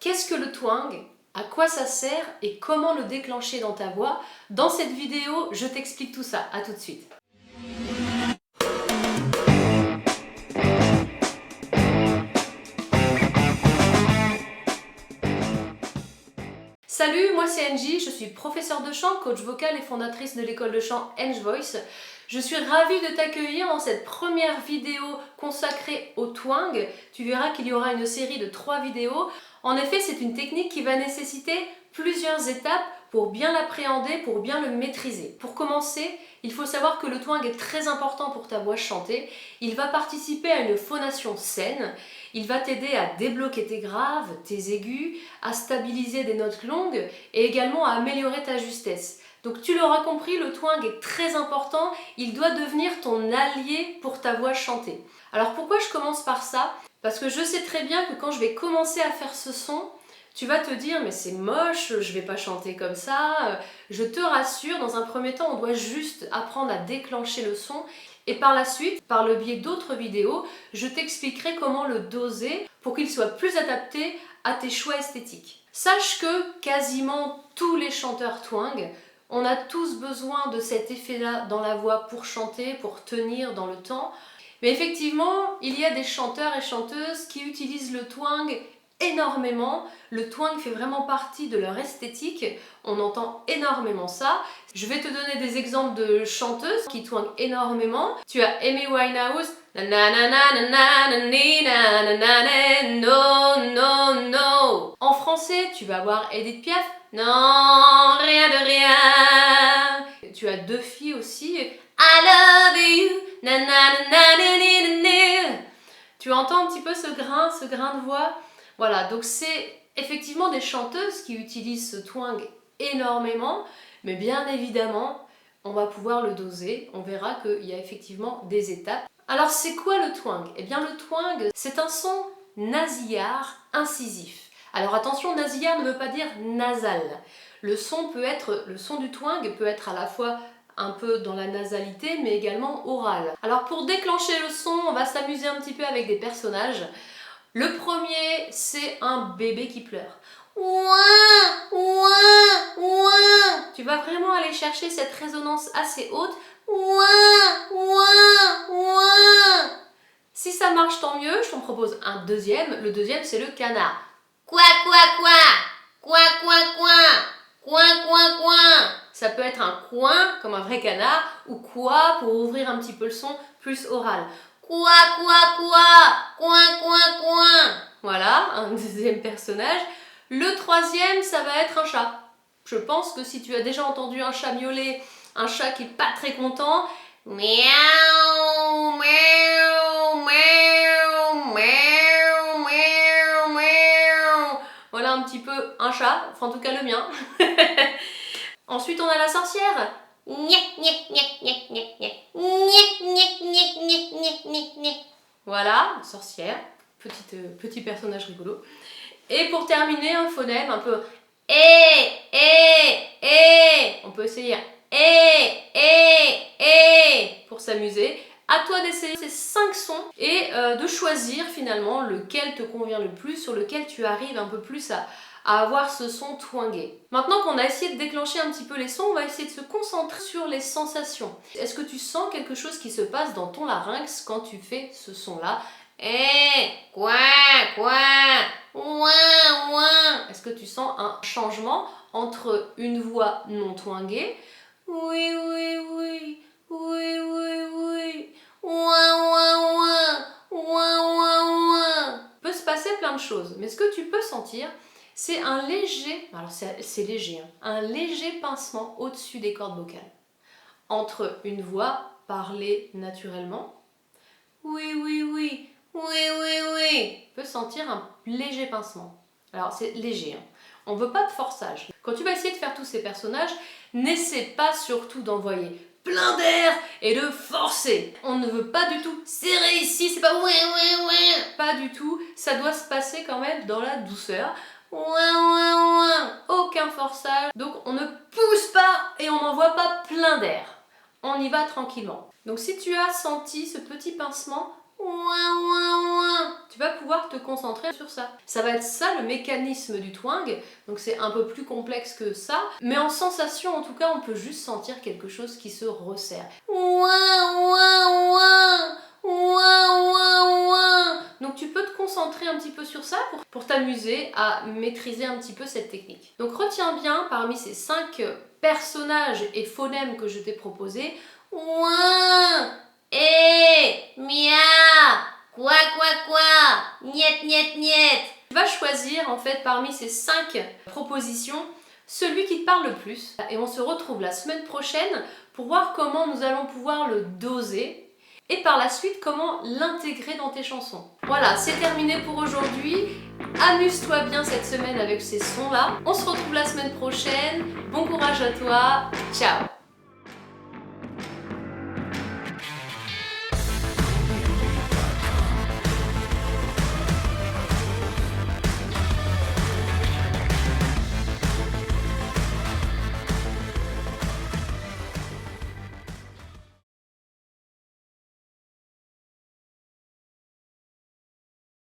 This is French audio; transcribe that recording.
Qu'est-ce que le twang? À quoi ça sert et comment le déclencher dans ta voix? Dans cette vidéo, je t'explique tout ça. À tout de suite. Salut, moi c'est Angie, je suis professeure de chant, coach vocal et fondatrice de l'école de chant Ange Voice. Je suis ravie de t'accueillir dans cette première vidéo consacrée au twang. Tu verras qu'il y aura une série de 3 vidéos. En effet, c'est une technique qui va nécessiter plusieurs étapes pour bien l'appréhender, pour bien le maîtriser. Pour commencer, il faut savoir que le twang est très important pour ta voix chantée. Il va participer à une phonation saine. Il va t'aider à débloquer tes graves, tes aigus, à stabiliser des notes longues et également à améliorer ta justesse. Donc tu l'auras compris, le twang est très important, il doit devenir ton allié pour ta voix chantée. Alors pourquoi je commence par ça? Parce que je sais très bien que quand je vais commencer à faire ce son, tu vas te dire mais c'est moche, je vais pas chanter comme ça. Je te rassure, dans un premier temps, on doit juste apprendre à déclencher le son. Et par la suite, par le biais d'autres vidéos, je t'expliquerai comment le doser pour qu'il soit plus adapté à tes choix esthétiques. Sache que quasiment tous les chanteurs twang, on a tous besoin de cet effet-là dans la voix pour chanter, pour tenir dans le temps. Mais effectivement, il y a des chanteurs et chanteuses qui utilisent le twang énormément. Le twang fait vraiment partie de leur esthétique. On entend énormément ça. Je vais te donner des exemples de chanteuses qui twangent énormément. Tu as Amy Winehouse. No, no, no. En français, tu vas avoir Edith Piaf. Non, rien de rien. Tu as Duffy aussi. I love you. Na, na, na, na, na, na, na. Tu entends un petit peu ce grain de voix? Voilà, donc c'est effectivement des chanteuses qui utilisent ce twang énormément, mais bien évidemment, on va pouvoir le doser. On verra qu'il y a effectivement des étapes. Alors c'est quoi le twang? Eh bien le twang, c'est un son nasillard incisif. Alors attention, nasillard ne veut pas dire nasal. Le son du twang peut être à la fois un peu dans la nasalité, mais également oral. Alors pour déclencher le son, on va s'amuser un petit peu avec des personnages. Le premier, c'est un bébé qui pleure. Ouin, ouin, ouin. Tu vas vraiment aller chercher cette résonance assez haute. Ouin, ouin, ouin. Si ça marche, tant mieux. Je t'en propose un deuxième. Le deuxième, c'est le canard. Quoi, quoi, quoi. Quoi, quoi, quoi. Coin, coin, coin. Ça peut être un coin, comme un vrai canard, ou quoi, pour ouvrir un petit peu le son, plus oral. Quoi, quoi, quoi. Coin, coin, coin. Voilà, un deuxième personnage. Le troisième, ça va être un chat. Je pense que si tu as déjà entendu un chat miauler, un chat qui n'est pas très content, miaou, miaou, miaou, miaou, miaou, miaou. Voilà un petit peu un chat, enfin en tout cas le mien. Ensuite, on a la sorcière. Voilà, sorcière, petit personnage rigolo. Et pour terminer, un phonème un peu on peut essayer pour s'amuser. À toi d'essayer ces 5 sons et de choisir finalement lequel te convient le plus, sur lequel tu arrives un peu plus à avoir ce son twangé. Maintenant qu'on a essayé de déclencher un petit peu les sons, on va essayer de se concentrer sur les sensations. Est-ce que tu sens quelque chose qui se passe dans ton larynx quand tu fais ce son-là? Quoi, quoi, ouin, ouin. Est-ce que tu sens un changement entre une voix non twangée? Oui, oui, oui, oui, oui, oui, ouin, ouin, ouin, ouin, ouin, ouin. Il peut se passer plein de choses, mais ce que tu peux sentir, c'est un léger, alors c'est léger, un léger pincement au-dessus des cordes vocales. Entre une voix parlée naturellement, oui, oui, oui, oui, oui, oui, tu peux sentir un léger pincement. Alors c'est léger, hein. On ne veut pas de forçage. Quand tu vas essayer de faire tous ces personnages, n'essaie pas surtout d'envoyer plein d'air et de forcer. On ne veut pas du tout serrer ici, c'est pas ouais, ouais, ouais. Pas du tout, ça doit se passer quand même dans la douceur. Ouin, ouin, ouin. Aucun forçage. Donc on ne pousse pas et on n'envoie pas plein d'air. On y va tranquillement. Donc si tu as senti ce petit pincement, ouin, ouin, ouin. Tu vas pouvoir te concentrer sur ça. Ça va être ça le mécanisme du twang, donc c'est un peu plus complexe que ça, mais en sensation en tout cas on peut juste sentir quelque chose qui se resserre. Ouin, ouin, ouin, ouin, ouin, ouin. Donc tu peux te concentrer un petit peu sur ça pour t'amuser à maîtriser un petit peu cette technique. Donc retiens bien parmi ces 5 personnages et phonèmes que je t'ai proposés, ouin, mia, quoi, niet, niet, niet. Tu vas choisir en fait parmi ces 5 propositions celui qui te parle le plus. Et on se retrouve la semaine prochaine pour voir comment nous allons pouvoir le doser et par la suite comment l'intégrer dans tes chansons. Voilà, c'est terminé pour aujourd'hui. Amuse-toi bien cette semaine avec ces sons-là. On se retrouve la semaine prochaine. Bon courage à toi. Ciao!